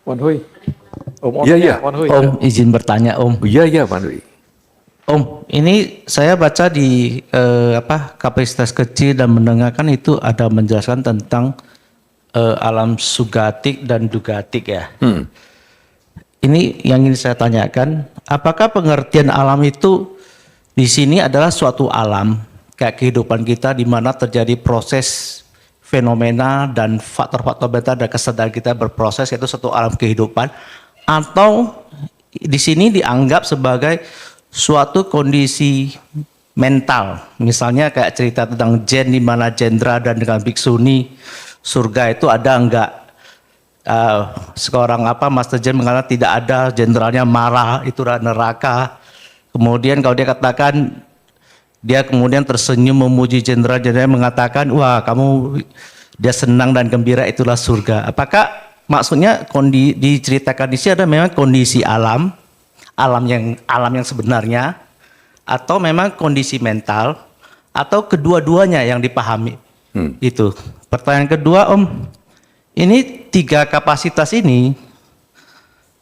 Wan Hui. Om Iya, Onnya, iya. Wan Hui. Om, izin bertanya Om. Iya, iya, Pak Dwi. Om, ini saya baca di kapasitas kecil dan mendengar kan itu ada menjelaskan tentang alam sugatik dan dugatik ya. Ini yang ingin saya tanyakan, apakah pengertian alam itu di sini adalah suatu alam kayak kehidupan kita di mana terjadi proses fenomena dan faktor-faktor beta dan kesadaran kita berproses, yaitu satu alam kehidupan, atau di sini dianggap sebagai suatu kondisi mental, misalnya kayak cerita tentang Zen di mana Jendra dan dengan biksuni surga itu ada enggak. Seorang Master Zen mengatakan tidak ada, jenderalnya marah, itu neraka. Kemudian kalau dia katakan, dia kemudian tersenyum memuji jenderal mengatakan, wah kamu, dia senang dan gembira, itulah surga. Apakah maksudnya diceritakan di sini ada memang kondisi alam yang sebenarnya, atau memang kondisi mental, atau kedua-duanya yang dipahami? Itu. Pertanyaan kedua Om, ini 3 kapasitas ini,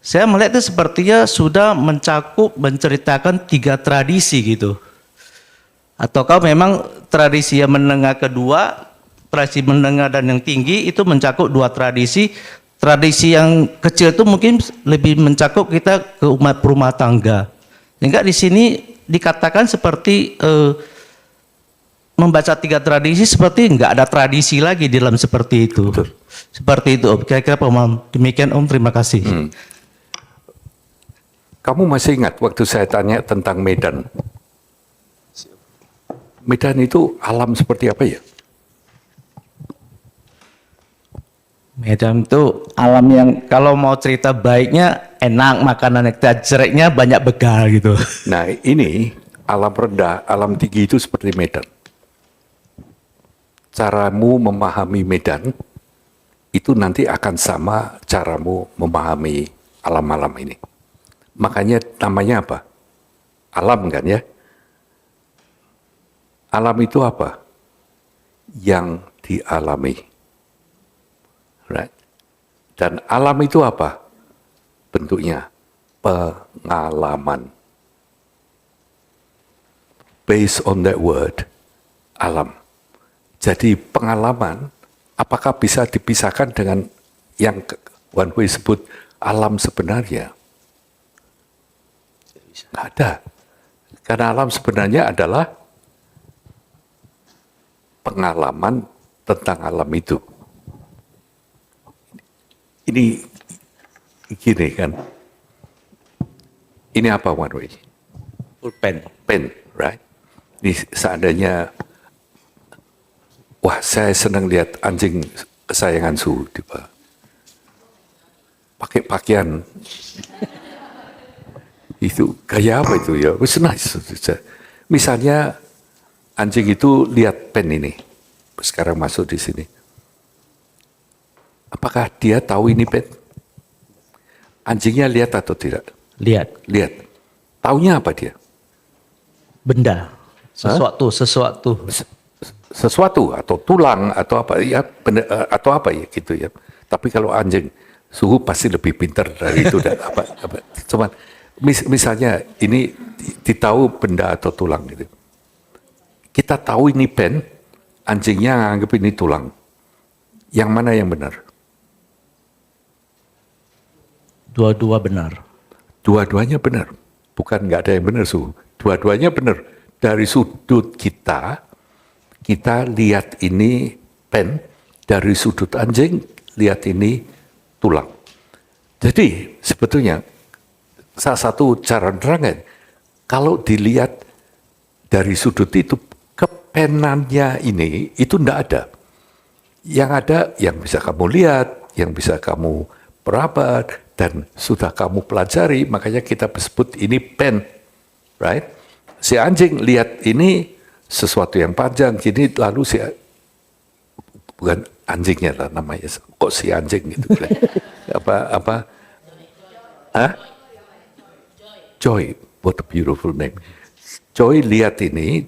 saya melihat itu sepertinya sudah menceritakan 3 tradisi gitu. Ataukah memang tradisi yang menengah kedua, tradisi menengah dan yang tinggi itu mencakup 2 tradisi. Tradisi yang kecil itu mungkin lebih mencakup kita ke umat rumah tangga. Sehingga di sini dikatakan seperti membaca 3 tradisi seperti nggak ada tradisi lagi di dalam seperti itu. Betul. Seperti itu Om. Kira-kira paham. Demikian Om, terima kasih. Kamu masih ingat waktu saya tanya tentang Medan? Medan itu alam seperti apa ya? Medan itu alam yang kalau mau cerita baiknya enak, makanan jeleknya banyak begal gitu. Nah, ini alam rendah, alam tinggi itu seperti Medan. Caramu memahami Medan itu nanti akan sama caramu memahami alam-alam ini. Makanya namanya apa? Alam kan ya? Alam itu apa? Yang dialami. Right? Dan alam itu apa? Bentuknya pengalaman. Based on that word, alam. Jadi pengalaman, apakah bisa dipisahkan dengan yang Wan Hui sebut alam sebenarnya? Nggak ada. Karena alam sebenarnya adalah pengalaman tentang alam itu. Ini gini kan. Ini apa Wan Hui? Pulpen. Pen, right? Ini seandainya, wah saya senang lihat anjing kesayangan Su, tiba pakai pakaian itu gaya apa itu ya? It's nice. Misalnya anjing itu lihat pen ini, sekarang masuk di sini. Apakah dia tahu ini pen? Anjingnya lihat atau tidak? Lihat. Lihat. Taunya apa dia? Benda. Sesuatu. Sesuatu atau tulang atau apa ya, atau apa ya gitu ya. Tapi kalau anjing suhu pasti lebih pintar dari itu dan apa. Cuman misalnya ini ditahu benda atau tulang gitu. Kita tahu ini pen, anjingnya nganggap ini tulang. Yang mana yang benar? Dua-dua benar. Dua-duanya benar. Bukan nggak ada yang benar, Su. Dua-duanya benar. Dari sudut kita lihat ini pen. Dari sudut anjing, lihat ini tulang. Jadi sebetulnya salah satu cara nerangkan, kalau dilihat dari sudut itu, kepenannya ini, itu enggak ada. Yang ada, yang bisa kamu lihat, yang bisa kamu perabat, dan sudah kamu pelajari, makanya kita sebut ini pen, right? Si anjing lihat ini sesuatu yang panjang, gini lalu si bukan anjingnya lah namanya, kok si anjing gitu, apa? Hah? Joy, what a beautiful name. Joy lihat ini,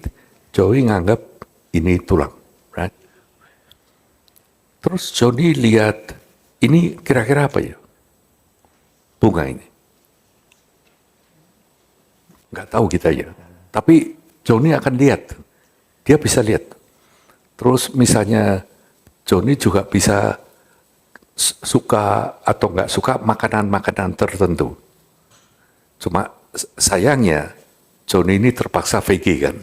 Joy nganggap ini tulang, right? Terus Johnny lihat ini kira-kira apa ya? bunga ini. Nggak tahu kita ya. Tapi Joni akan lihat. Dia bisa lihat. Terus misalnya Joni juga bisa suka atau nggak suka makanan-makanan tertentu. Cuma sayangnya Joni ini terpaksa VG kan.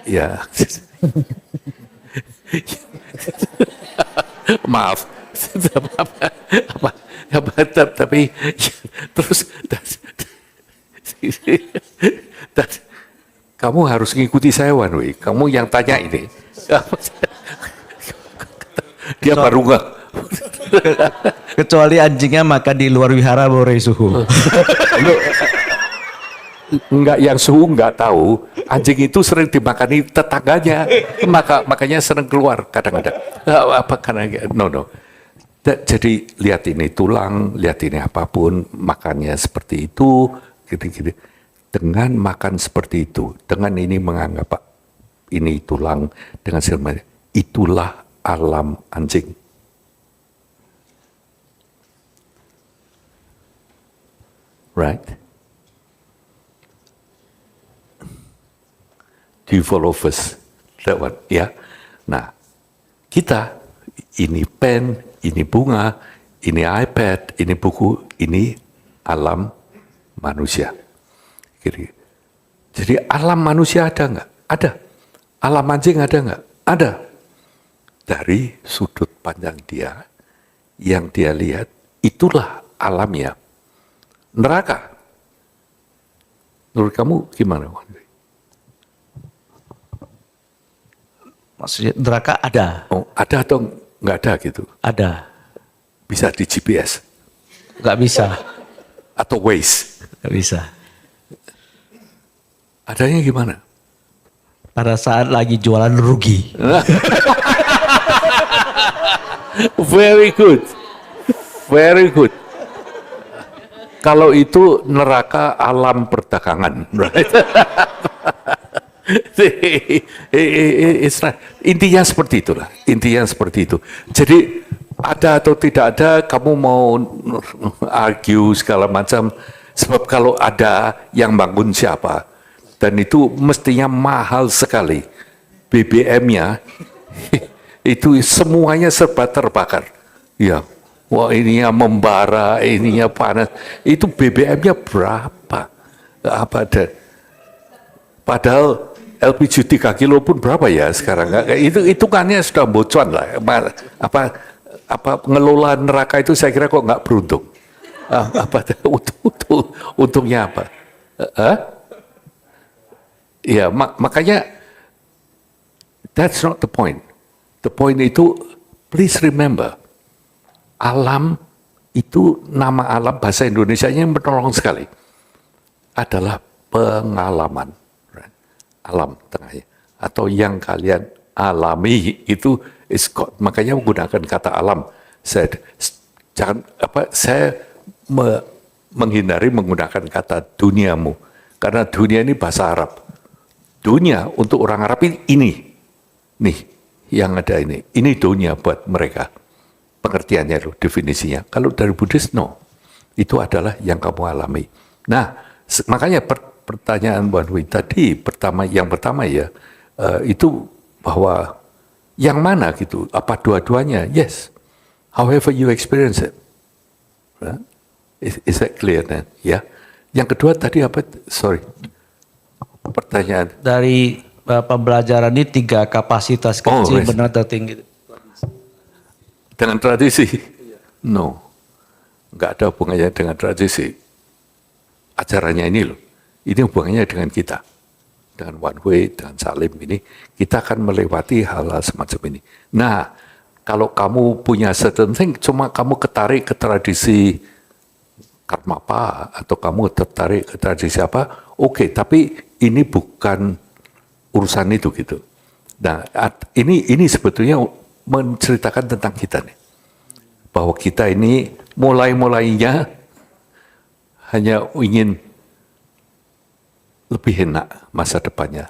Ya. Maaf. Tapi terus kamu harus ngikuti saya, Wanwi. Kamu yang tanya ini. Dia baru nggak. Kecuali anjingnya makan di luar wihara boleh suhu. Enggak, yang suhu nggak tahu. Anjing itu sering dimakani tetangganya, makanya sering keluar kadang-kadang. Apa karena no. Jadi lihat ini tulang, lihat ini apapun, makannya seperti itu, gitu. Dengan makan seperti itu, dengan ini menganggap ini tulang, dengan segala itulah alam anjing. Right? Do you follow first? That one, ya. Nah, kita ini pen, ini bunga, ini iPad, ini buku, ini alam manusia. Jadi alam manusia ada nggak? Ada. Alam anjing ada nggak? Ada. Dari sudut pandang dia, yang dia lihat, itulah alamnya. Neraka. Menurut kamu gimana? Maksudnya neraka ada? Oh, ada atau nggak ada gitu? Ada. Bisa di GPS? Nggak bisa. Atau Waze? Nggak bisa. Adanya gimana? Pada saat lagi jualan rugi. Very good. Very good. Kalau itu neraka alam perdagangan. Right? Intinya seperti itulah. Intinya seperti itu. Jadi ada atau tidak ada, kamu mau argue segala macam. Sebab kalau ada, yang bangun siapa? Dan itu mestinya mahal sekali. BBM-nya itu semuanya serba terbakar. Ya, wah ininya membara, ininya panas. Itu BBM-nya berapa? Apa ada? Padahal LPG 3 kilo pun berapa ya sekarang? Itu hitungannya sudah bocuan lah. Apa ngelola neraka itu saya kira kok nggak beruntung. Untungnya apa? Ya, makanya that's not the point. The point itu, please remember, alam itu, nama alam bahasa Indonesianya yang menolong sekali, adalah pengalaman. Right? Alam tengahnya. Atau yang kalian alami itu is God. Makanya menggunakan kata alam. Saya menghindari menggunakan kata duniamu. Karena dunia ini bahasa Arab. Dunia untuk orang Arab ini, nih yang ada ini dunia buat mereka. Pengertiannya loh, definisinya. Kalau dari Buddhis, no. Itu adalah yang kamu alami. Nah, makanya pertanyaan Bu Anwi tadi, yang pertama ya, itu bahwa yang mana gitu, apa dua-duanya? Yes. However you experience it. Right? Is that clear then? Ya. Yang kedua tadi apa? Sorry. Pertanyaan. Dari pembelajaran ini 3 kapasitas kecil benar tertinggi. Dengan tradisi? No. Nggak ada hubungannya dengan tradisi. Ajarannya ini loh. Ini hubungannya dengan kita. Dengan One Way, dengan Salim ini. Kita akan melewati hal-hal semacam ini. Nah, kalau kamu punya certain thing, cuma kamu ketarik ke tradisi karma apa, atau kamu tertarik ke tradisi apa, oke, tapi ini bukan urusan itu gitu. Nah, ini sebetulnya menceritakan tentang kita nih. Bahwa kita ini mulainya hanya ingin lebih enak masa depannya,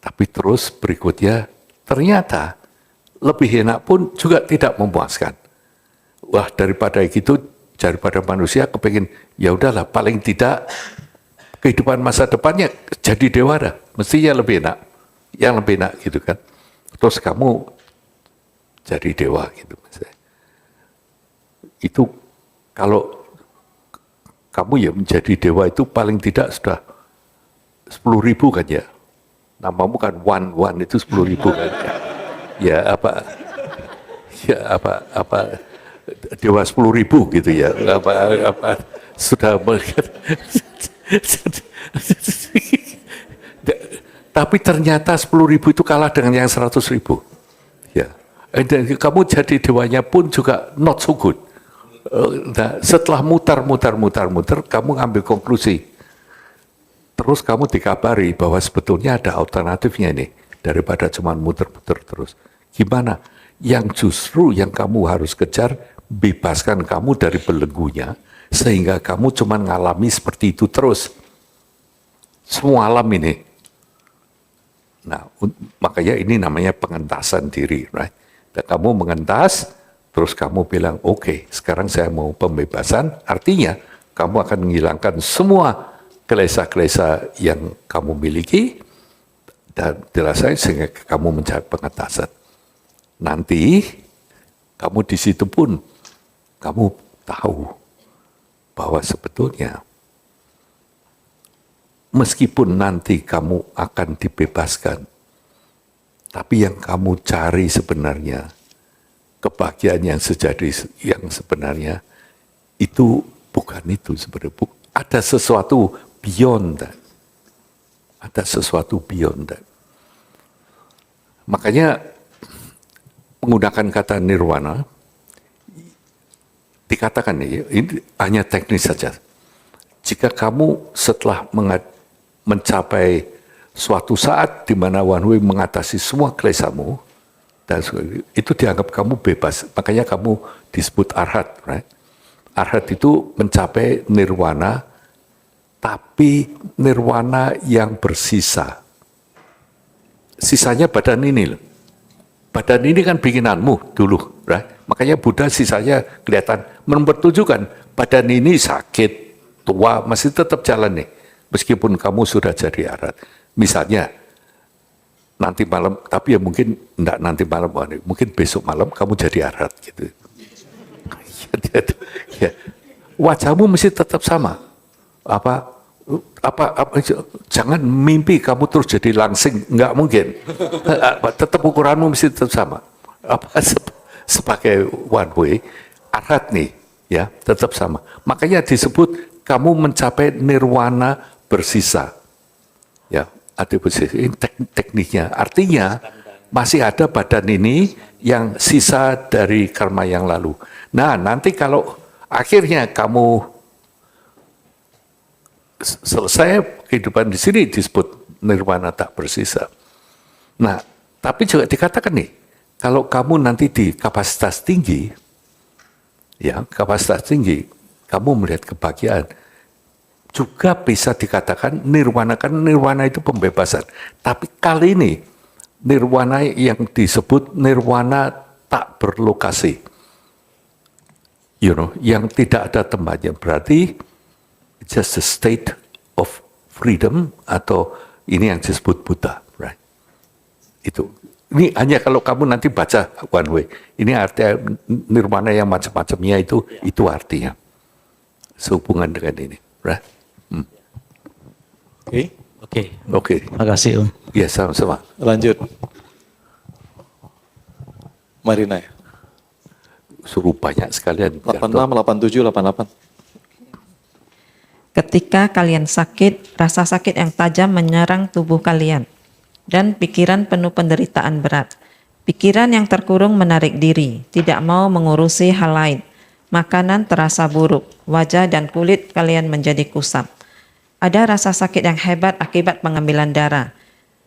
Tapi terus berikutnya ternyata lebih enak pun juga tidak memuaskan. wah daripada manusia kepingin, ya udahlah paling tidak kehidupan masa depannya jadi dewa dah. Mestinya lebih enak. Yang lebih enak gitu kan. Terus kamu jadi dewa gitu. Itu kalau kamu ya menjadi dewa itu paling tidak sudah 10.000 kan ya. Namamu kan one itu 10.000 kan. Ya apa dewa 10.000 gitu ya. Apa sudah melihat. Tapi ternyata 10.000 itu kalah dengan yang 100.000. Ya. Dan kamu jadi dewanya pun juga not so good. Nah, setelah mutar, kamu ngambil konklusi. Terus kamu dikabari bahwa sebetulnya ada alternatifnya nih, daripada cuma muter-muter terus. Gimana? Yang justru yang kamu harus kejar, bebaskan kamu dari belenggunya, sehingga kamu cuma ngalami seperti itu terus. Semua alam ini. Nah, makanya ini namanya pengentasan diri, right? Dan kamu mengentas, terus kamu bilang, oke, sekarang saya mau pembebasan, artinya kamu akan menghilangkan semua kelesa-kelesa yang kamu miliki, dan dirasai sehingga kamu mencari pengentasan. Nanti, kamu di situ pun, kamu tahu bahwa sebetulnya, meskipun nanti kamu akan dibebaskan, tapi yang kamu cari sebenarnya, kebahagiaan yang sejati, yang sebenarnya, itu bukan itu sebenarnya. Ada sesuatu beyond that. Ada sesuatu beyond that. Makanya, menggunakan kata nirwana, dikatakan ini hanya teknis saja. Jika kamu setelah mencapai suatu saat di mana one way mengatasi semua kelesamu, dan itu dianggap kamu bebas. Makanya kamu disebut arhat, right? Arhat itu mencapai nirwana, tapi nirwana yang bersisa. Sisanya badan ini loh. Badan ini kan bikinanmu dulu, right? Makanya Buddha sisanya kelihatan mempertunjukkan badan ini sakit, tua, masih tetap jalan nih. Meskipun kamu sudah jadi arhat. Misalnya, nanti malam, tapi ya mungkin enggak nanti malam, mungkin besok malam kamu jadi arhat gitu. Ya. Wajahmu mesti tetap sama. Apa, jangan mimpi kamu terus jadi langsing, enggak mungkin. Tetap ukuranmu mesti tetap sama. Sebagai one way, arhat nih, ya tetap sama. Makanya disebut kamu mencapai nirwana bersisa. Ya, ada bersisa. Ini tekniknya. Artinya masih ada badan ini yang sisa dari karma yang lalu. Nah, nanti kalau akhirnya kamu selesai kehidupan di sini disebut nirwana tak bersisa. Nah, tapi juga dikatakan nih, kalau kamu nanti di kapasitas tinggi, ya kapasitas tinggi, kamu melihat kebahagiaan, juga bisa dikatakan nirwana, kan nirwana itu pembebasan. Tapi kali ini nirwana yang disebut nirwana tak berlokasi, yang tidak ada tempatnya, berarti just a state of freedom, atau ini yang disebut Buddha, right? Itu. Ini hanya kalau kamu nanti baca one way. Ini artinya nirwana yang macam-macamnya itu artinya sehubungan dengan ini, right? Oke. Terima kasih, Om. Ya, sama-sama. Lanjut. Marina ya. Suruh banyak sekalian. 86, 87, 88. Ketika kalian sakit, rasa sakit yang tajam menyerang tubuh kalian, dan pikiran penuh penderitaan berat. Pikiran yang terkurung menarik diri, tidak mau mengurusi hal lain. Makanan terasa buruk, wajah dan kulit kalian menjadi kusam. Ada rasa sakit yang hebat akibat pengambilan darah,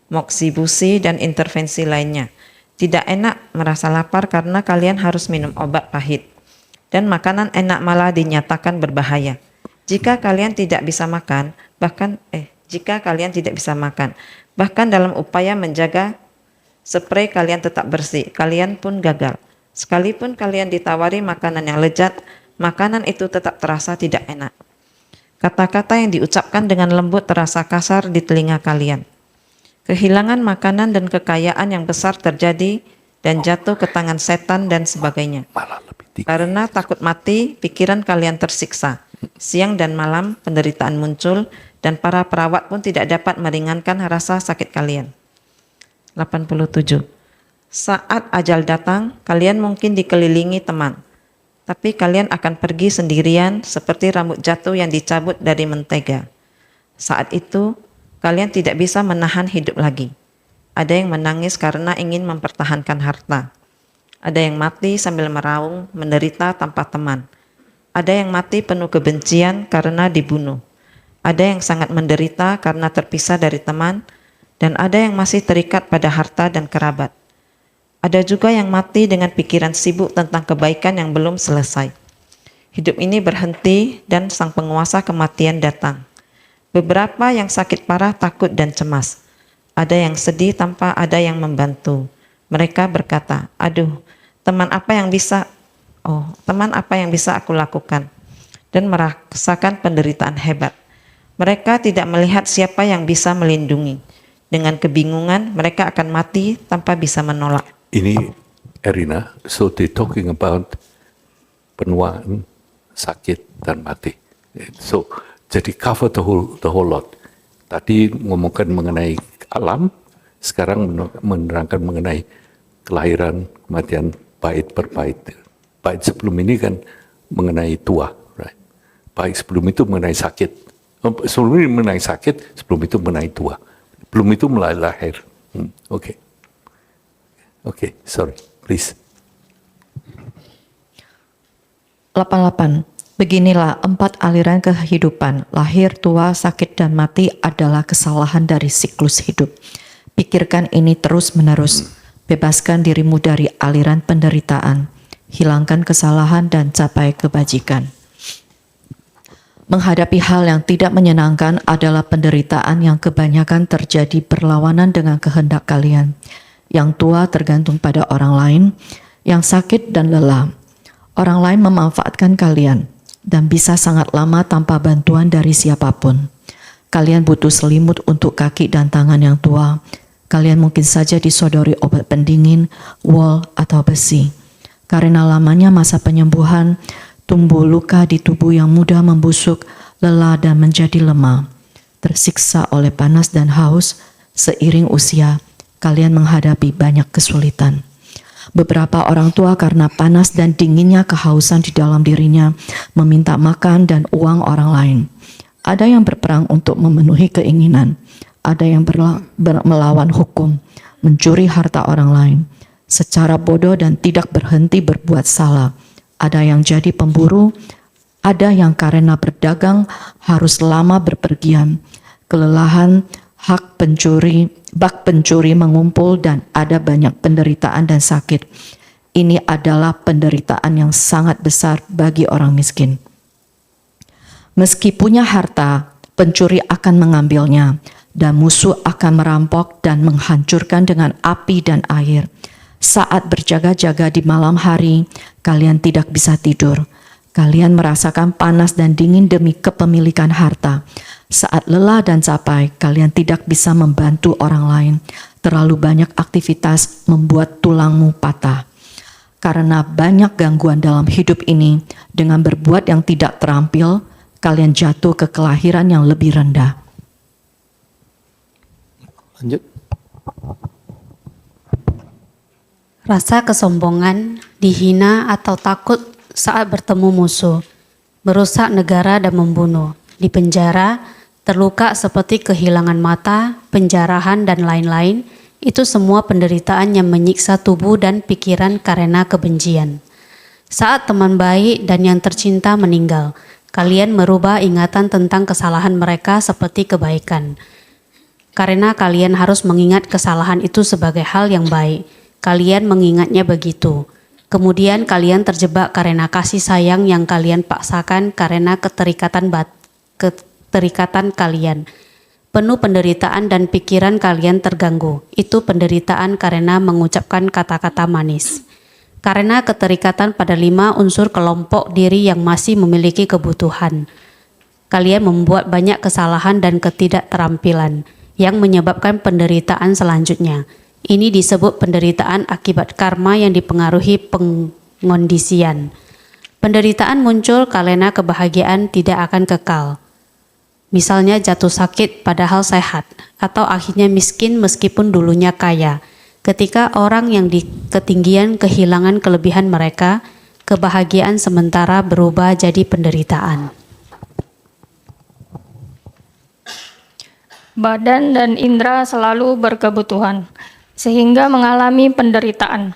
moksibusi dan intervensi lainnya. Tidak enak, merasa lapar karena kalian harus minum obat pahit. Dan makanan enak malah dinyatakan berbahaya. Jika kalian tidak bisa makan, bahkan dalam upaya menjaga spray kalian tetap bersih, kalian pun gagal. Sekalipun kalian ditawari makanan yang lezat, makanan itu tetap terasa tidak enak. Kata-kata yang diucapkan dengan lembut terasa kasar di telinga kalian. Kehilangan makanan dan kekayaan yang besar terjadi dan jatuh ke tangan setan dan sebagainya. Malah lebih tinggi. Karena takut mati, pikiran kalian tersiksa. Siang dan malam penderitaan muncul dan para perawat pun tidak dapat meringankan rasa sakit kalian. 87. Saat ajal datang, kalian mungkin dikelilingi teman, tapi kalian akan pergi sendirian seperti rambut jatuh yang dicabut dari mentega. Saat itu, kalian tidak bisa menahan hidup lagi. Ada yang menangis karena ingin mempertahankan harta. Ada yang mati sambil meraung, menderita tanpa teman. Ada yang mati penuh kebencian karena dibunuh. Ada yang sangat menderita karena terpisah dari teman, dan ada yang masih terikat pada harta dan kerabat. Ada juga yang mati dengan pikiran sibuk tentang kebaikan yang belum selesai. Hidup ini berhenti dan sang penguasa kematian datang. Beberapa yang sakit parah takut dan cemas. Ada yang sedih tanpa ada yang membantu. Mereka berkata, aduh, teman apa yang bisa aku lakukan? Dan merasakan penderitaan hebat. Mereka tidak melihat siapa yang bisa melindungi. Dengan kebingungan, mereka akan mati tanpa bisa menolak. Ini Erina, so they talking about penuaan, sakit dan mati. So jadi cover the whole lot. Tadi ngomongkan mengenai alam, sekarang menerangkan mengenai kelahiran, kematian, bait per bait. Bait sebelum ini kan mengenai tua, right? Bait sebelum itu mengenai sakit. Sebelum ini mengenai sakit, sebelum itu mengenai tua. Belum itu mulai lahir. Oke, sorry, please. 88. Beginilah 4 aliran kehidupan, lahir, tua, sakit, dan mati adalah kesalahan dari siklus hidup. Pikirkan ini terus-menerus. Bebaskan dirimu dari aliran penderitaan. Hilangkan kesalahan dan capai kebajikan. Menghadapi hal yang tidak menyenangkan adalah penderitaan yang kebanyakan terjadi berlawanan dengan kehendak kalian. Yang tua tergantung pada orang lain, yang sakit dan lelah. Orang lain memanfaatkan kalian dan bisa sangat lama tanpa bantuan dari siapapun. Kalian butuh selimut untuk kaki dan tangan yang tua. Kalian mungkin saja disodori obat pendingin, wol, atau besi. Karena lamanya masa penyembuhan, tumbuh luka di tubuh yang mudah membusuk, lelah dan menjadi lemah. Tersiksa oleh panas dan haus, seiring usia, kalian menghadapi banyak kesulitan. Beberapa orang tua karena panas dan dinginnya kehausan di dalam dirinya meminta makan dan uang orang lain. Ada yang berperang untuk memenuhi keinginan. Ada yang melawan hukum, mencuri harta orang lain. Secara bodoh dan tidak berhenti berbuat salah. Ada yang jadi pemburu. Ada yang karena berdagang harus lama berpergian. Kelelahan, bak pencuri mengumpul dan ada banyak penderitaan dan sakit. Ini adalah penderitaan yang sangat besar bagi orang miskin. Meski punya harta, pencuri akan mengambilnya dan musuh akan merampok dan menghancurkan dengan api dan air. Saat berjaga-jaga di malam hari, kalian tidak bisa tidur. Kalian merasakan panas dan dingin demi kepemilikan harta. Saat lelah dan capek, kalian tidak bisa membantu orang lain. Terlalu banyak aktivitas membuat tulangmu patah. Karena banyak gangguan dalam hidup ini, dengan berbuat yang tidak terampil, kalian jatuh ke kelahiran yang lebih rendah. Lanjut. Rasa kesombongan, dihina atau takut saat bertemu musuh, merusak negara dan membunuh, dipenjara, terluka seperti kehilangan mata, penjarahan dan lain-lain, itu semua penderitaan yang menyiksa tubuh dan pikiran karena kebencian. Saat teman baik dan yang tercinta meninggal, kalian merubah ingatan tentang kesalahan mereka seperti kebaikan. Karena kalian harus mengingat kesalahan itu sebagai hal yang baik, kalian mengingatnya begitu. Kemudian kalian terjebak karena kasih sayang yang kalian paksakan karena keterikatan kalian. Penuh penderitaan dan pikiran kalian terganggu. Itu penderitaan karena mengucapkan kata-kata manis. karena keterikatan pada 5 unsur kelompok diri yang masih memiliki kebutuhan. Kalian membuat banyak kesalahan dan ketidakterampilan yang menyebabkan penderitaan selanjutnya. Ini disebut penderitaan akibat karma yang dipengaruhi pengondisian. Penderitaan muncul karena kebahagiaan tidak akan kekal. Misalnya jatuh sakit padahal sehat, atau akhirnya miskin meskipun dulunya kaya. Ketika orang yang di ketinggian kehilangan kelebihan mereka, kebahagiaan sementara berubah jadi penderitaan. Badan dan indera selalu berkebutuhan, sehingga mengalami penderitaan.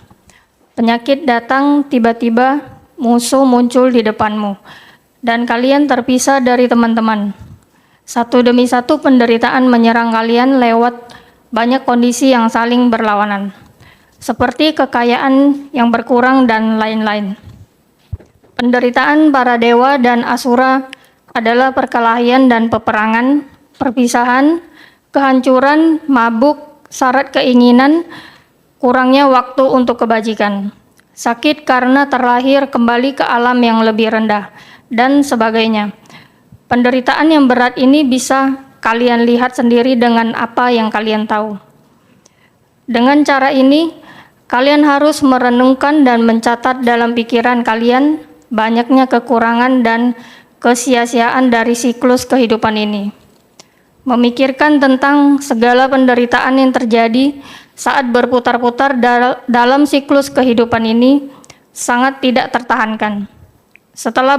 Penyakit datang tiba-tiba, musuh muncul di depanmu, dan kalian terpisah dari teman-teman. Satu demi satu penderitaan menyerang kalian lewat banyak kondisi yang saling berlawanan, seperti kekayaan yang berkurang dan lain-lain. Penderitaan para dewa dan asura adalah perkelahian dan peperangan, perpisahan, kehancuran, mabuk, syarat keinginan, kurangnya waktu untuk kebajikan, sakit karena terlahir kembali ke alam yang lebih rendah, dan sebagainya. Penderitaan yang berat ini bisa kalian lihat sendiri dengan apa yang kalian tahu. Dengan cara ini, kalian harus merenungkan dan mencatat dalam pikiran kalian banyaknya kekurangan dan kesia-siaan dari siklus kehidupan ini. Memikirkan tentang segala penderitaan yang terjadi saat berputar-putar dalam siklus kehidupan ini sangat tidak tertahankan. Setelah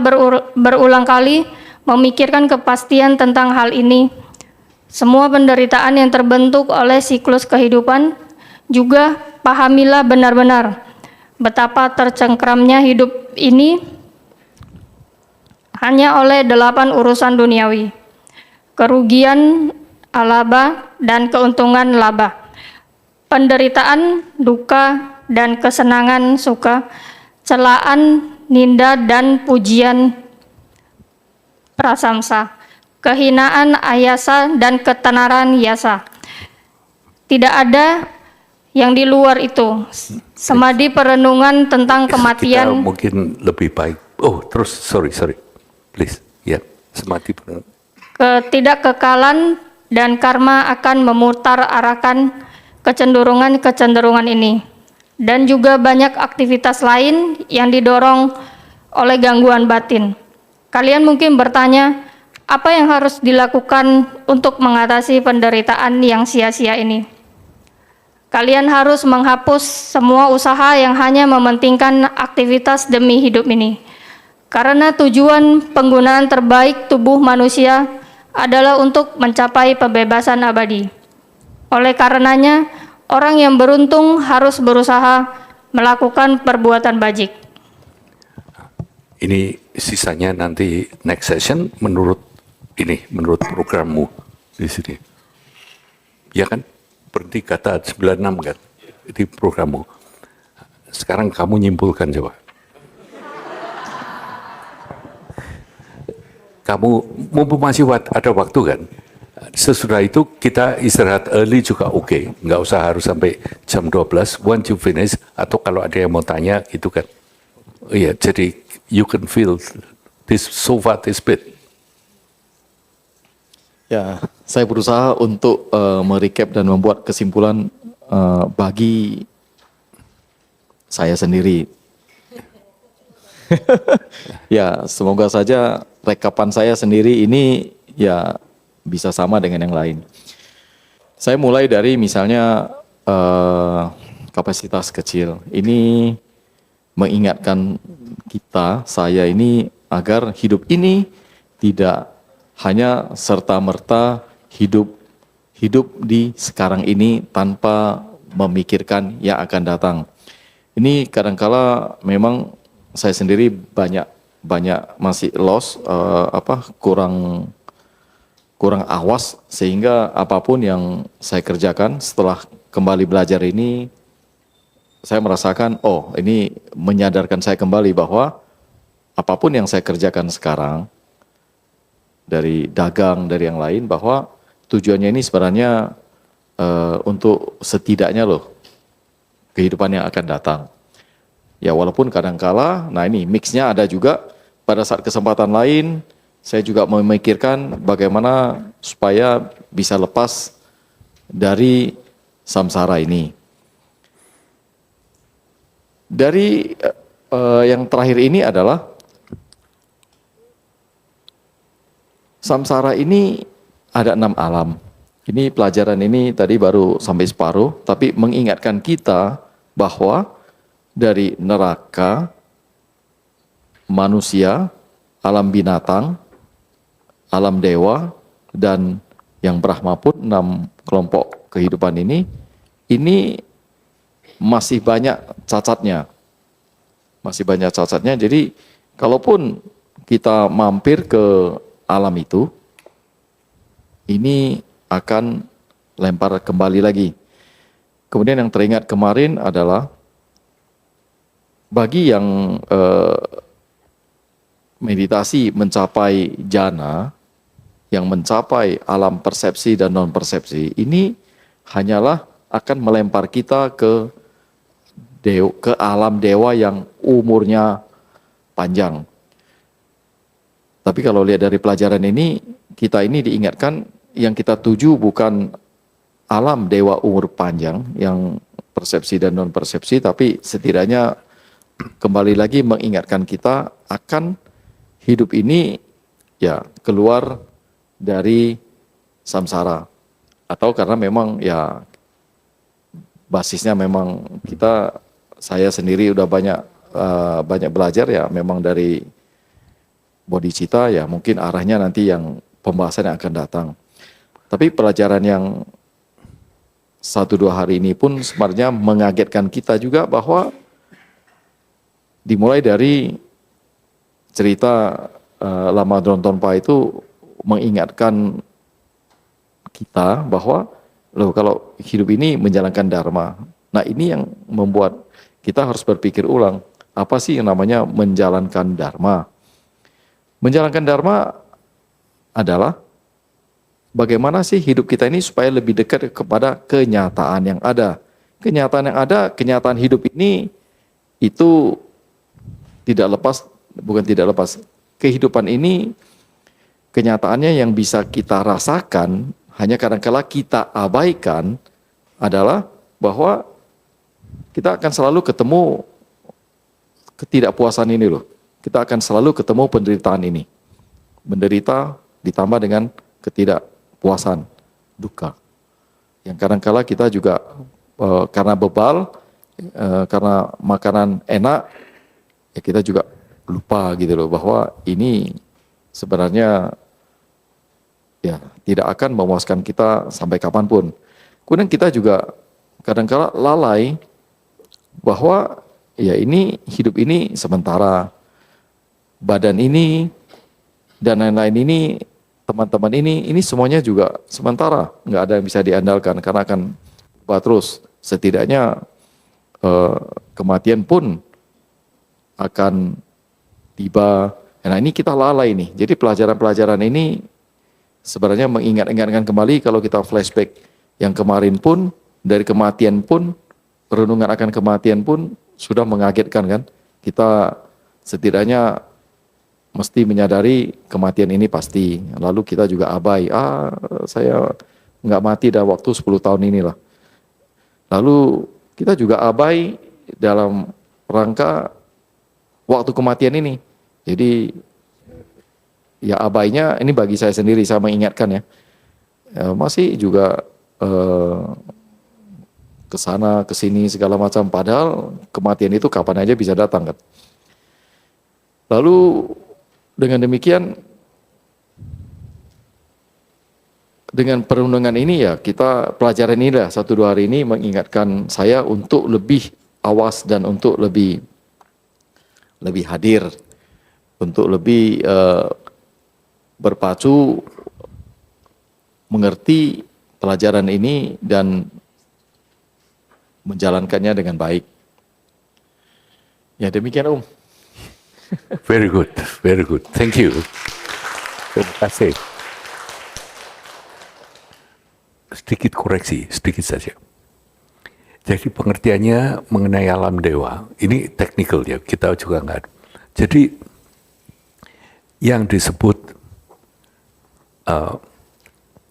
berulang kali memikirkan kepastian tentang hal ini, semua penderitaan yang terbentuk oleh siklus kehidupan, juga pahamilah benar-benar betapa tercengkramnya hidup ini hanya oleh 8 urusan duniawi: kerugian laba dan keuntungan laba, penderitaan, duka, dan kesenangan suka, celaan, ninda, dan pujian prasamsa, kehinaan ayasa, dan ketenaran yasa. Tidak ada yang di luar itu. Semadi perenungan tentang Kita kematian. mungkin lebih baik. Oh, terus sorry, please. Ya, semati perenungan. Ketidakkekalan dan karma akan memutar arahkan kecenderungan-kecenderungan ini, dan juga banyak aktivitas lain yang didorong oleh gangguan batin. Kalian mungkin bertanya, apa yang harus dilakukan untuk mengatasi penderitaan yang sia-sia ini? Kalian harus menghapus semua usaha yang hanya mementingkan aktivitas demi hidup ini, karena tujuan penggunaan terbaik tubuh manusia adalah untuk mencapai pembebasan abadi. Oleh karenanya, orang yang beruntung harus berusaha melakukan perbuatan bajik. Ini sisanya nanti next session menurut programmu di sini. Ya kan? Berhenti kata 96 kan? Itu programmu. Sekarang kamu nyimpulkan coba. Kamu mumpung masih ada waktu kan? Sesudah itu kita istirahat early juga oke. Nggak usah harus sampai jam 12. Once you finish, atau kalau ada yang mau tanya gitu kan. Iya, jadi you can feel this so far this bit. Ya, saya berusaha untuk merecap dan membuat kesimpulan bagi saya sendiri. Ya, semoga saja rekapan saya sendiri ini ya bisa sama dengan yang lain. Saya mulai dari misalnya kapasitas kecil. Ini mengingatkan kita, saya ini agar hidup ini tidak hanya serta-merta hidup di sekarang ini tanpa memikirkan yang akan datang. Ini kadangkala memang saya sendiri banyak masih lost, kurang awas, sehingga apapun yang saya kerjakan setelah kembali belajar ini, saya merasakan, oh ini menyadarkan saya kembali bahwa apapun yang saya kerjakan sekarang, dari dagang, dari yang lain, bahwa tujuannya ini sebenarnya untuk setidaknya loh, kehidupan yang akan datang. Ya walaupun kadangkala, nah ini mixnya ada juga pada saat kesempatan lain, saya juga memikirkan bagaimana supaya bisa lepas dari samsara ini. Dari yang terakhir ini adalah samsara ini ada 6 alam. Ini pelajaran ini tadi baru sampai separuh, tapi mengingatkan kita bahwa dari neraka, manusia, alam binatang, alam dewa, dan yang Brahma pun 6 kelompok kehidupan ini masih banyak cacatnya. Masih banyak cacatnya, jadi kalaupun kita mampir ke alam itu, ini akan lempar kembali lagi. Kemudian yang teringat kemarin adalah bagi yang meditasi mencapai jana, yang mencapai alam persepsi dan non persepsi, ini hanyalah akan melempar kita ke alam dewa yang umurnya panjang. Tapi kalau lihat dari pelajaran ini, kita ini diingatkan yang kita tuju bukan alam dewa umur panjang yang persepsi dan non persepsi, tapi setidaknya kembali lagi mengingatkan kita akan hidup ini ya keluar dari samsara, atau karena memang ya basisnya memang saya sendiri udah banyak belajar ya memang dari bodhicitta, ya mungkin arahnya nanti yang pembahasan yang akan datang. Tapi pelajaran yang 1-2 hari ini pun sebenarnya mengagetkan kita juga, bahwa dimulai dari cerita Lama Dromtonpa itu mengingatkan kita bahwa loh, kalau hidup ini menjalankan dharma. Nah ini yang membuat kita harus berpikir ulang, apa sih yang namanya menjalankan dharma? Menjalankan dharma adalah bagaimana sih hidup kita ini supaya lebih dekat kepada kenyataan yang ada. Kenyataan yang ada, kenyataan hidup ini itu bukan tidak lepas. Kehidupan ini kenyataannya yang bisa kita rasakan, hanya kadang-kala kita abaikan adalah bahwa kita akan selalu ketemu ketidakpuasan ini loh. Kita akan selalu ketemu penderitaan ini. Menderita ditambah dengan ketidakpuasan, duka. Yang kadang-kala kita juga karena bebal, karena makanan enak, ya kita juga lupa gitu loh, bahwa ini sebenarnya ya tidak akan memuaskan kita sampai kapanpun. Kemudian kita juga kadang-kala lalai bahwa ya ini hidup ini sementara, badan ini dan lain-lain ini, teman-teman ini semuanya juga sementara, nggak ada yang bisa diandalkan karena akan berubah terus. Setidaknya kematian pun akan tiba. Nah ini kita lalai nih. Jadi pelajaran-pelajaran ini sebenarnya mengingat-ingatkan kembali, kalau kita flashback yang kemarin pun, dari kematian pun, renungan akan kematian pun sudah mengagetkan kan. Kita setidaknya mesti menyadari kematian ini pasti. Lalu kita juga abai, saya nggak mati dalam waktu 10 tahun inilah. Lalu kita juga abai dalam rangka waktu kematian ini. Jadi ya abainya ini bagi saya sendiri, saya mengingatkan ya, masih juga kesana kesini segala macam, padahal kematian itu kapan aja bisa datang kan. Lalu dengan demikian, dengan perenungan ini ya kita pelajaran ini lah 1-2 hari ini mengingatkan saya untuk lebih awas dan untuk lebih hadir, untuk lebih berpacu mengerti pelajaran ini dan menjalankannya dengan baik. Ya demikian Om. Very good, very good. Thank you. Terima kasih. Sedikit koreksi, sedikit saja. Jadi pengertiannya mengenai alam dewa, ini teknikal ya, kita juga nggak. Jadi yang disebut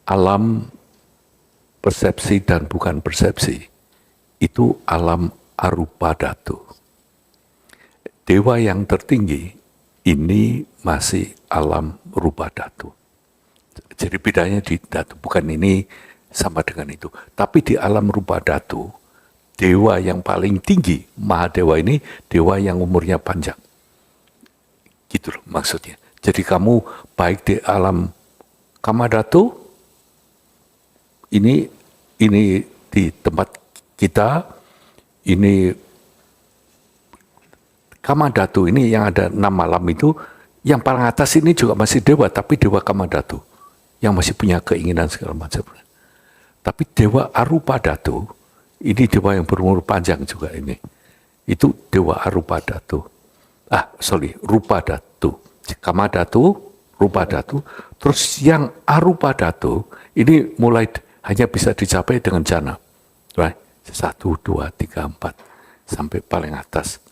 alam persepsi dan bukan persepsi, itu alam arupa dhatu. Dewa yang tertinggi ini masih alam rupa dhatu. Jadi bedanya di dhatu, bukan ini sama dengan itu. Tapi di alam rupa dhatu, dewa yang paling tinggi, Mahadewa ini, dewa yang umurnya panjang. Gitu loh maksudnya. Jadi kamu baik di alam Kamadhatu, ini di tempat kita, ini Kamadhatu ini yang ada 6 alam itu, yang paling atas ini juga masih dewa, tapi dewa Kamadhatu, yang masih punya keinginan segala macam. Tapi dewa Arupa Dhatu, ini dewa yang berumur panjang juga ini. Itu dewa Arupa Dhatu. Rupa Dhatu. Kamadhatu, Rupa Dhatu. Terus yang Arupa Dhatu, ini mulai hanya bisa dicapai dengan jana. Right? 1, 2, 3, 4. Sampai paling atas.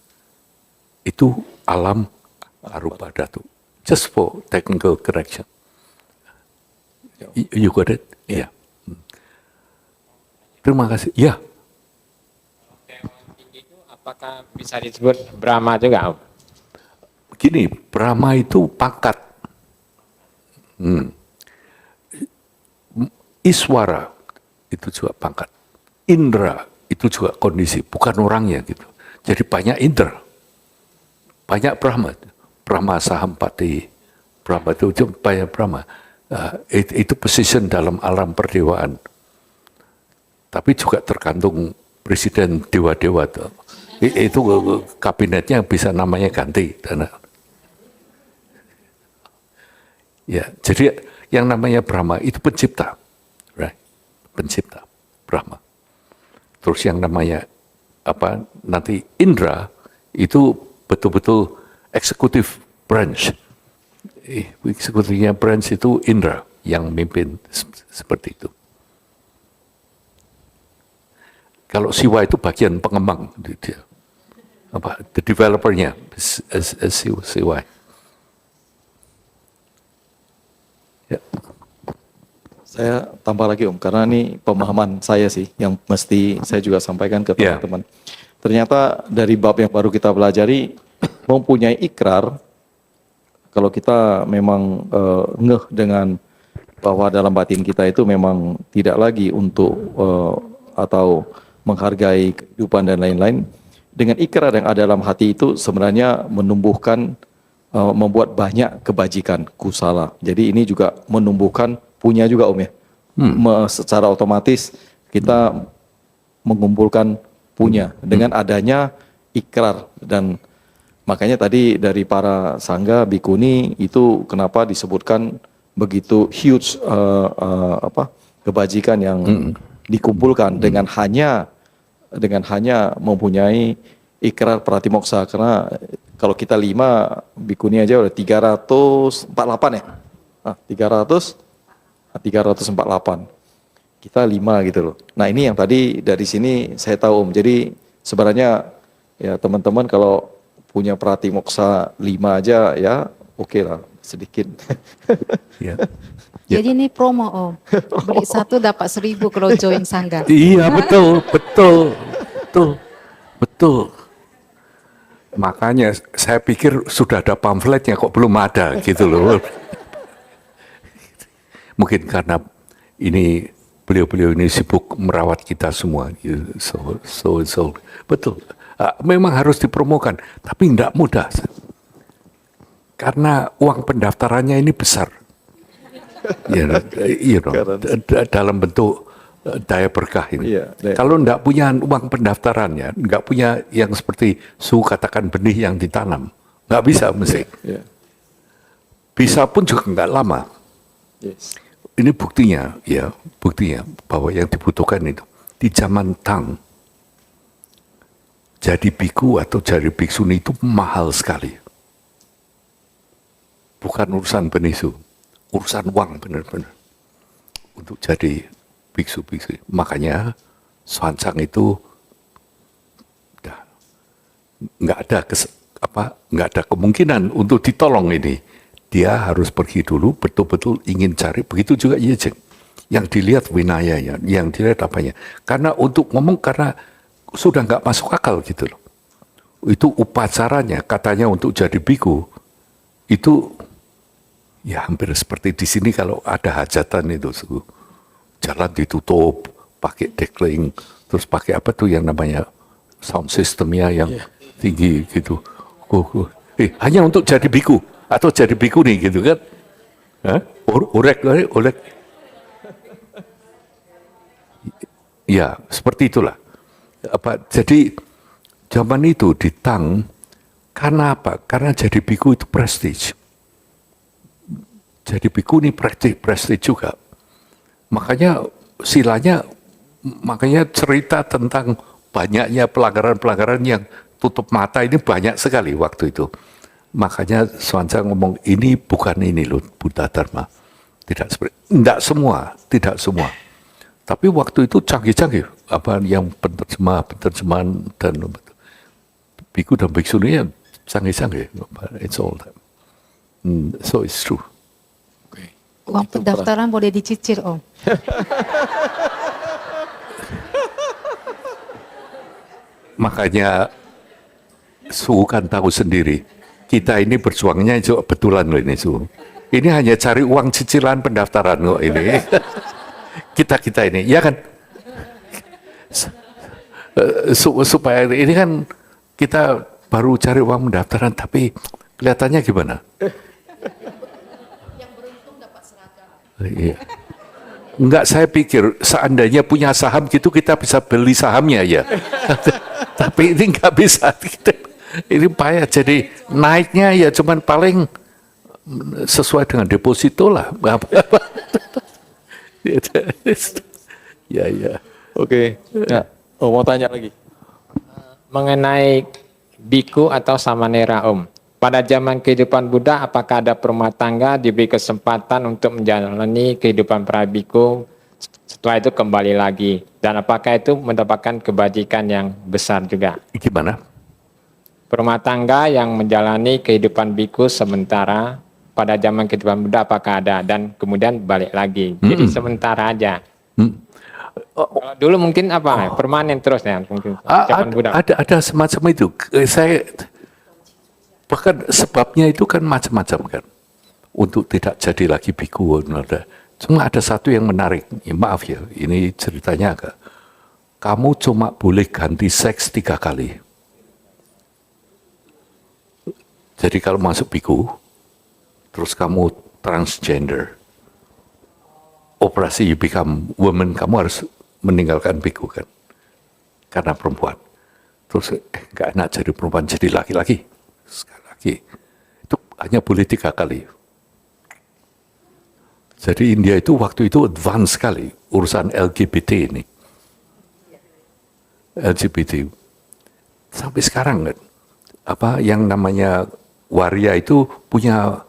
Itu alam Arupa Dhatu. Just for technical correction. You got it? Iya. Yeah. Terima kasih. Ya. Apakah bisa disebut Brahma juga, Om? Begini, Brahma itu pangkat. Iswara itu juga pangkat. Indra itu juga kondisi, bukan orangnya gitu. Jadi banyak Indra, banyak Brahma. Brahma Sahampati, Brahma itu banyak Brahma. Itu position dalam alam perdewaan. Tapi juga tergantung presiden dewa-dewa itu kabinetnya bisa namanya ganti. Ya, jadi yang namanya Brahma itu pencipta, right? Pencipta Brahma. Terus yang namanya nanti Indra itu betul-betul executive branch. Eksekutifnya branch itu Indra yang mimpin seperti itu. Kalau Siwa itu bagian pengembang, dia the developernya Siwa. Ya. Saya tambah lagi Om, karena ini pemahaman saya sih yang mesti saya juga sampaikan ke teman-teman. Ternyata dari bab yang baru kita pelajari mempunyai ikrar. Kalau kita memang ngeh dengan bahwa dalam batin kita itu memang tidak lagi untuk atau menghargai kehidupan dan lain-lain, dengan ikrar yang ada dalam hati itu sebenarnya menumbuhkan, membuat banyak kebajikan, kusala. Jadi ini juga menumbuhkan punya juga Om ya. Secara otomatis kita mengumpulkan punya dengan adanya ikrar. Dan makanya tadi dari para sangga bikuni itu kenapa disebutkan begitu huge kebajikan yang dikumpulkan dengan hanya mempunyai ikrar pratimoksa. Karena kalau kita 5 bikuni aja udah 348 ya. 348. Kita 5 gitu loh. Nah, ini yang tadi dari sini saya tahu Om. Jadi sebenarnya ya teman-teman kalau punya pratimoksa 5 aja ya oke lah sedikit. Ya. Jadi ini promo Om. Beli 1 dapat 1.000 kalau join sangga. Iya betul. Makanya saya pikir sudah ada pamfletnya kok belum ada gitu loh. Mungkin karena ini beliau-beliau ini sibuk merawat kita semua. So. Betul. Memang harus dipromokan, tapi tidak mudah. Karena uang pendaftarannya ini besar. Dalam bentuk daya berkah ini. Kalau tidak punya uang pendaftarannya, nggak punya yang seperti Su katakan benih yang ditanam, nggak bisa mesti. Bisa pun juga nggak lama. Ini buktinya bahwa yang dibutuhkan itu di zaman Tang. Jadi biku atau jadi biksuni itu mahal sekali. Bukan urusan benisu, urusan uang benar-benar untuk jadi biksu-biksu. Makanya Swansang itu nggak ada nggak ada kemungkinan untuk ditolong ini. Dia harus pergi dulu, betul-betul ingin cari. Begitu juga Yejeng. Yang dilihat winayanya, yang dilihat apanya. Karena untuk ngomong, karena sudah nggak masuk akal gitu loh. Itu upacaranya, katanya untuk jadi biku, itu ya hampir seperti di sini kalau ada hajatan itu. Jalan ditutup, pakai dekling, terus pakai apa tuh yang namanya sound systemnya yang tinggi gitu. Hanya untuk jadi biku atau jadi bikuni gitu kan? Orek. Ya seperti itulah. Jadi zaman itu di Tang, karena apa? Karena jadi biku itu prestige. Jadi bikuni prestige juga. Makanya silanya, makanya cerita tentang banyaknya pelanggaran-pelanggaran yang tutup mata ini banyak sekali waktu itu. Makanya Swansea ngomong ini bukan ini loh Buddha Dharma. Tidak semua. Tapi waktu itu canggih-canggih apa yang penerjemahan dan biku dan biksuni yang canggih-canggih. It's all that. So it's true. Uang pendaftaran boleh dicicil, Om. Makanya Su kan tahu sendiri, kita ini berjuangnya juga betulan loh ini Su. Ini hanya cari uang cicilan pendaftaran kok ini. kita ini, ya kan? Supaya ini kan kita baru cari uang pendaftaran, tapi kelihatannya gimana? Iya. Enggak, saya pikir seandainya punya saham gitu kita bisa beli sahamnya ya. Tapi ini enggak bisa. Ini payah. Jadi naiknya ya cuman paling sesuai dengan deposito lah. Ya. Oke. Ya. Oh, mau tanya lagi. Mengenai biku atau samanera, Om. Pada zaman kehidupan Buddha, apakah ada perumah tangga diberi kesempatan untuk menjalani kehidupan para biku, setelah itu kembali lagi? Dan apakah itu mendapatkan kebajikan yang besar juga? Gimana? Perumah tangga yang menjalani kehidupan biku sementara, pada zaman kehidupan Buddha apakah ada? Dan kemudian balik lagi. Jadi sementara aja. Kalau dulu mungkin permanen terus ya? Mungkin zaman Buddha. Ada semacam itu. Bahkan sebabnya itu kan macam-macam kan. Untuk tidak jadi lagi biku. Cuma ada satu yang menarik. Ya, maaf ya, ini ceritanya agak. Kamu cuma boleh ganti seks 3 kali. Jadi kalau masuk biku, terus kamu transgender, operasi you become woman, kamu harus meninggalkan biku kan. Karena perempuan. Terus nggak enak jadi perempuan, jadi laki-laki. Sekali lagi, itu hanya boleh 3 kali. Jadi India itu waktu itu advance sekali urusan LGBT ini. LGBT. Sampai sekarang kan, yang namanya waria itu punya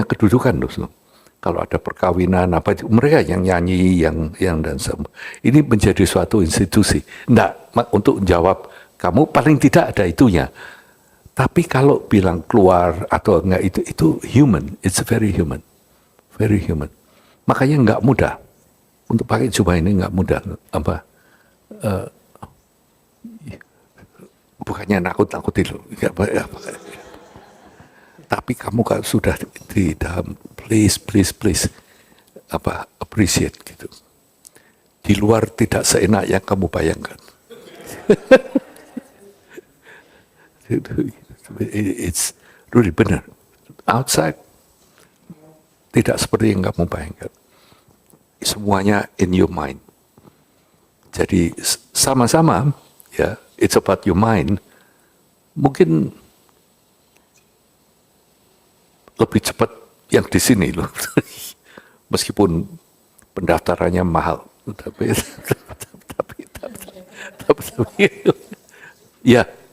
kedudukan loh. Kalau ada perkawinan mereka yang nyanyi, yang dan ini menjadi suatu institusi. Enggak, untuk jawab kamu paling tidak ada itunya. Tapi kalau bilang keluar atau enggak itu human, it's very human. Very human. Makanya enggak mudah. Untuk pakai jubah ini enggak mudah. Bukannya nakut-nakutin loh. Tapi kamu kalau sudah di dalam, please appreciate gitu. Di luar tidak seenak yang kamu bayangkan. It's really benar. Outside tidak seperti yang kamu bayangkan. Semuanya in your mind. Jadi sama-sama ya, it's about your mind. Mungkin lebih cepat yang di sini loh. Meskipun pendaftarannya mahal. Tapi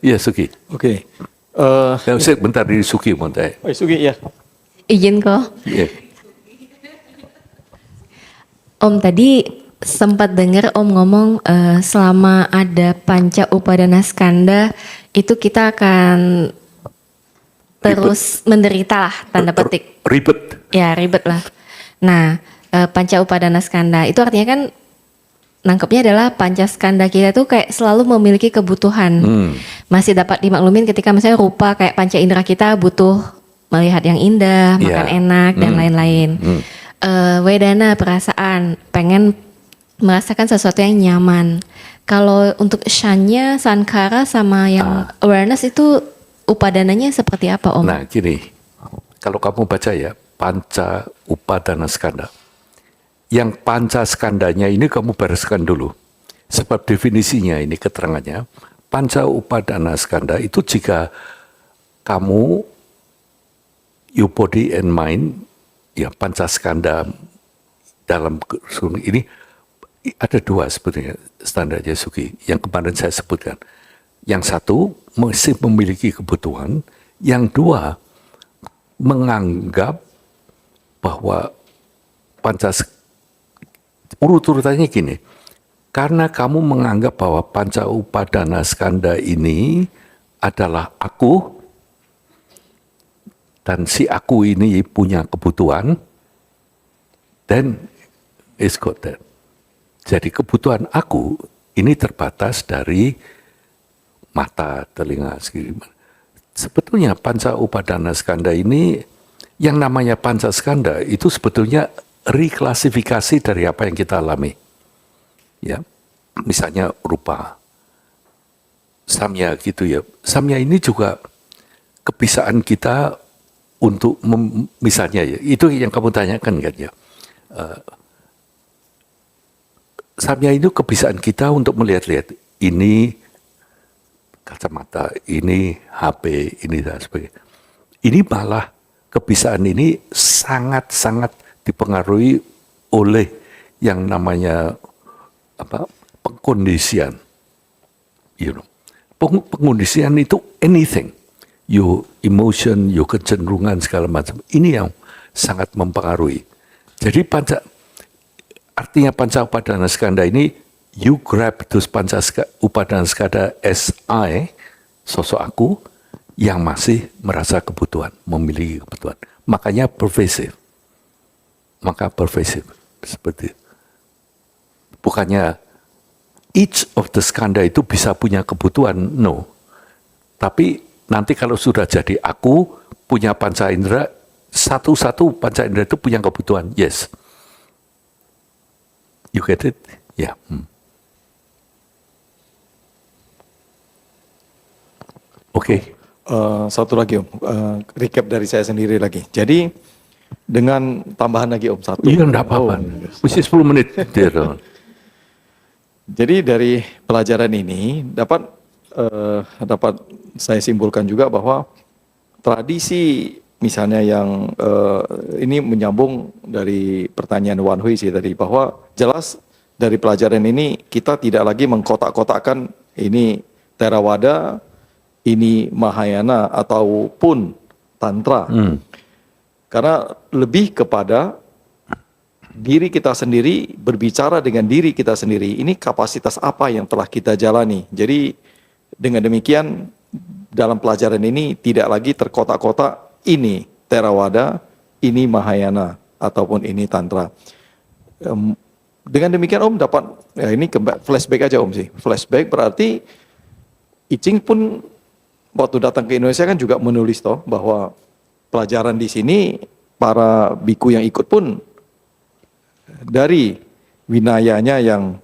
ya Suki. Oke. Saya bentar di Suki mau tanya. Oh, Suki ya. Izin kok. Yeah. Om, tadi sempat dengar Om ngomong selama ada panca upadana skanda itu kita akan terus menderita lah, tanda petik. Ribet. Ya ribet lah. Nah panca upadana skanda itu artinya kan nangkepnya adalah panca skanda kita tuh kayak selalu memiliki kebutuhan. Masih dapat dimaklumin ketika misalnya rupa kayak panca indera kita butuh melihat yang indah, makan enak dan lain-lain. Wedana perasaan pengen merasakan sesuatu yang nyaman. Kalau untuk shanya, sankara sama yang awareness itu upadananya seperti apa Om? Nah gini, kalau kamu baca ya panca upadana skanda. Yang panca skandanya ini kamu bereskan dulu. Sebab definisinya ini keterangannya, panca upadana skanda itu jika kamu, your body and mind, ya panca skanda dalam ini ada dua sebetulnya standarnya Sugi. Yang kemarin saya sebutkan. Yang satu masih memiliki kebutuhan, yang dua menganggap bahwa panca urut-urutannya gini, karena kamu menganggap bahwa panca upadana skanda ini adalah aku, dan si aku ini punya kebutuhan, then it's got that. Jadi kebutuhan aku ini terbatas dari mata, telinga, segala. Sebetulnya panca upadana skanda ini, yang namanya panca skanda itu sebetulnya reklasifikasi dari apa yang kita alami. Ya, misalnya rupa, samya gitu ya. Samya ini juga kebiasaan kita untuk misalnya ya, itu yang kamu tanyakan kan ya. Samya itu kebiasaan kita untuk melihat-lihat ini kacamata, ini HP, ini dan sebagainya. Ini malah kebiasaan ini sangat-sangat dipengaruhi oleh yang namanya pengkondisian. You know. Pengkondisian itu anything. Your emotion, your kecenderungan segala macam. Ini yang sangat mempengaruhi. Jadi artinya panca upadana skanda ini, you grab those panca upadana skanda as I, sosok aku, yang masih merasa kebutuhan, memiliki kebutuhan. Makanya pervasive. Maka pervasive. Seperti itu. Bukannya each of the skanda itu bisa punya kebutuhan, no. Tapi nanti kalau sudah jadi aku, punya panca indera, satu-satu panca indera itu punya kebutuhan, yes. You get it? Ya. Yeah. Oke. Satu lagi Om, recap dari saya sendiri lagi. Jadi dengan tambahan lagi Om satu. Iya enggak apa-apa. Masih 10 menit. Jadi dari pelajaran ini dapat saya simpulkan juga bahwa tradisi misalnya yang ini menyambung dari pertanyaan Wan Hui sih tadi, bahwa jelas dari pelajaran ini kita tidak lagi mengkotak-kotakkan ini Theravada, ini Mahayana ataupun Tantra. Karena lebih kepada diri kita sendiri, berbicara dengan diri kita sendiri, ini kapasitas apa yang telah kita jalani. Jadi dengan demikian dalam pelajaran ini tidak lagi terkotak-kotak ini Theravada, ini Mahayana ataupun ini Tantra. Dengan demikian Om dapat, ya ini flashback aja Om sih. Flashback berarti I Ching pun waktu datang ke Indonesia kan juga menulis toh bahwa pelajaran di sini para biku yang ikut pun dari winayanya yang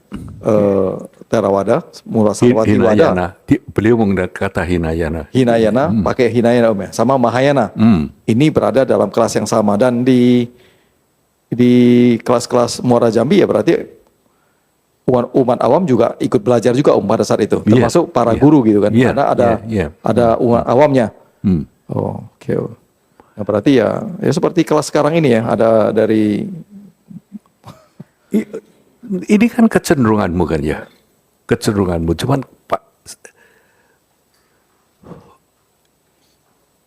Theravada, Mula Sarwati Wada. Beliau menggunakan kata Hinayana. Hinayana, pakai Hinayana Om ya, sama Mahayana. Ini berada dalam kelas yang sama, dan di kelas-kelas Muara Jambi ya berarti umat awam juga ikut belajar juga Om pada saat itu, termasuk para guru gitu kan, karena ada umat awamnya. Oh, oke. Nah, berarti ya seperti kelas sekarang ini ya, ada dari ini kan kecenderunganmu kan ya, kecenderunganmu. Cuman Pak,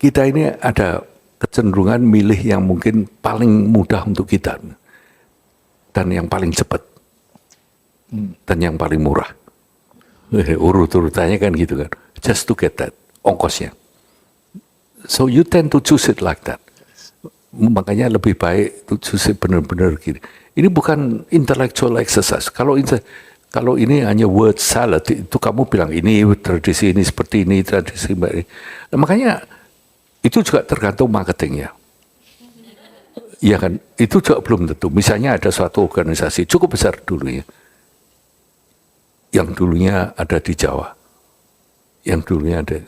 kita ini ada kecenderungan milih yang mungkin paling mudah untuk kita dan yang paling cepat. dan yang paling murah. Urut-urutannya kan gitu kan. Just to get that, ongkosnya. So you tend to choose it like that. Makanya lebih baik to choose it benar-benar gini. Ini bukan intellectual exercise. Kalau ini hanya word salad, itu kamu bilang ini tradisi ini seperti ini, tradisi ini. Nah, makanya itu juga tergantung marketingnya. Iya kan, itu juga belum tentu. Misalnya ada suatu organisasi cukup besar dulunya, yang dulunya ada di Jawa, yang dulunya ada.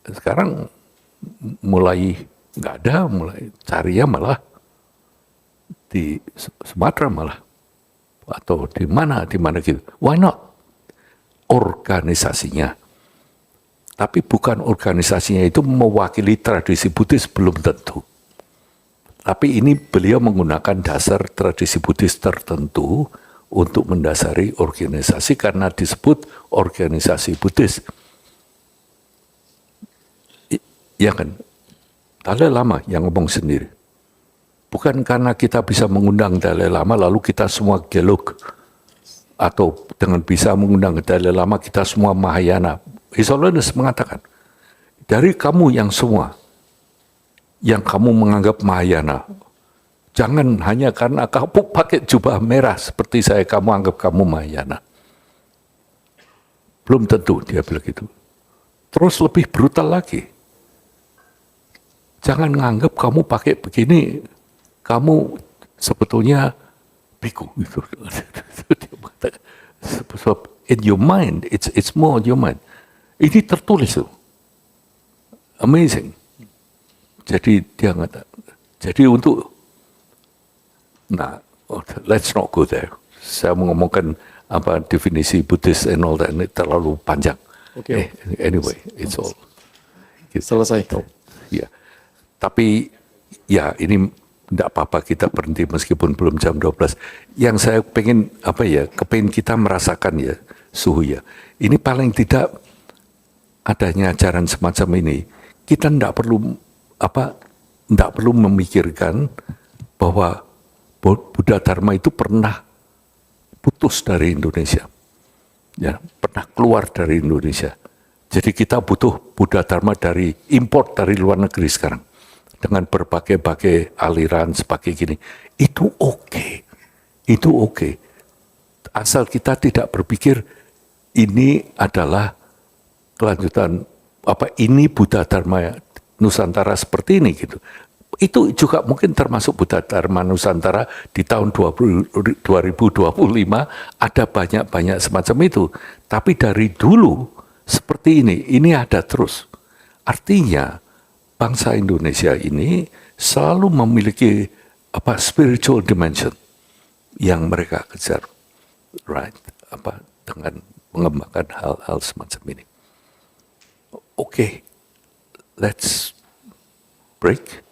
Sekarang mulai nggak ada, mulai carinya malah di Sumatera malah, atau di mana gitu. Why not? Organisasinya. Tapi bukan organisasinya itu mewakili tradisi Buddhis, belum tentu. Tapi ini beliau menggunakan dasar tradisi Buddhis tertentu untuk mendasari organisasi karena disebut organisasi Buddhis. Ya kan? Dalai Lama yang ngomong sendiri. Bukan karena kita bisa mengundang Dalai Lama lalu kita semua gelug. Atau dengan bisa mengundang Dalai Lama kita semua Mahayana. His Holiness mengatakan, dari kamu yang semua, yang kamu menganggap Mahayana, jangan hanya karena kamu pakai jubah merah seperti saya, kamu anggap kamu Mahayana. Belum tentu dia bilang gitu. Terus lebih brutal lagi. Jangan nganggap kamu pakai begini, kamu sebetulnya biku. Gitu. Sebab in your mind, it's more in your mind. Ini tertulis tuh. Amazing. Jadi dia ngata. Jadi untuk, nah, let's not go there. Saya mengomongkan apa definisi Buddhis and all that, ini terlalu panjang. Okay. Anyway, it's all. Selesai. Ya. Tapi ya ini tidak apa-apa kita berhenti meskipun belum jam 12. Yang saya pengen kepengen kita merasakan ya suhu ya. Ini paling tidak adanya ajaran semacam ini. Kita tidak perlu memikirkan bahwa Buddha Dharma itu pernah putus dari Indonesia. Ya, pernah keluar dari Indonesia. Jadi kita butuh Buddha Dharma dari import dari luar negeri sekarang. Dengan berbagai-bagai aliran sebagai gini. Itu oke. Itu oke. Asal kita tidak berpikir ini adalah kelanjutan ini Buddha Dharma Nusantara seperti ini gitu. Itu juga mungkin termasuk Buddha Dharma Nusantara di tahun 2025 ada banyak-banyak semacam itu. Tapi dari dulu seperti ini ada terus. Artinya bangsa Indonesia ini selalu memiliki spiritual dimension yang mereka kejar, right? Dengan mengembangkan hal-hal semacam ini. Oke, let's break.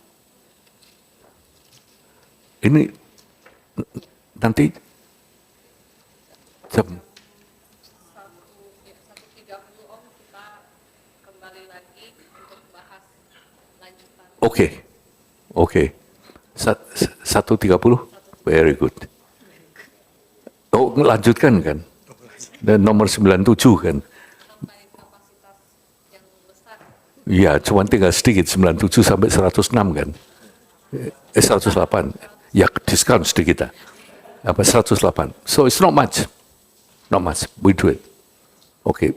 Ini nanti jam 1.30 Om kita kembali lagi untuk bahas lanjutan. Oke. 1.30, very good. Oh, lanjutkan kan? Dan nomor 97 kan? Sampai kapasitas yang besar. Iya, cuma tinggal sedikit, 97 sampai 106 kan? 108. Ya, diskon sedikit lah. 108. So it's not much. Not much. We do it. Oke.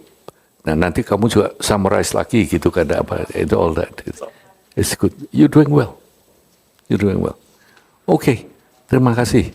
Nah, nanti kamu juga summarize lagi gitu kan, itu all that. It's good. You're doing well. Oke. Terima kasih.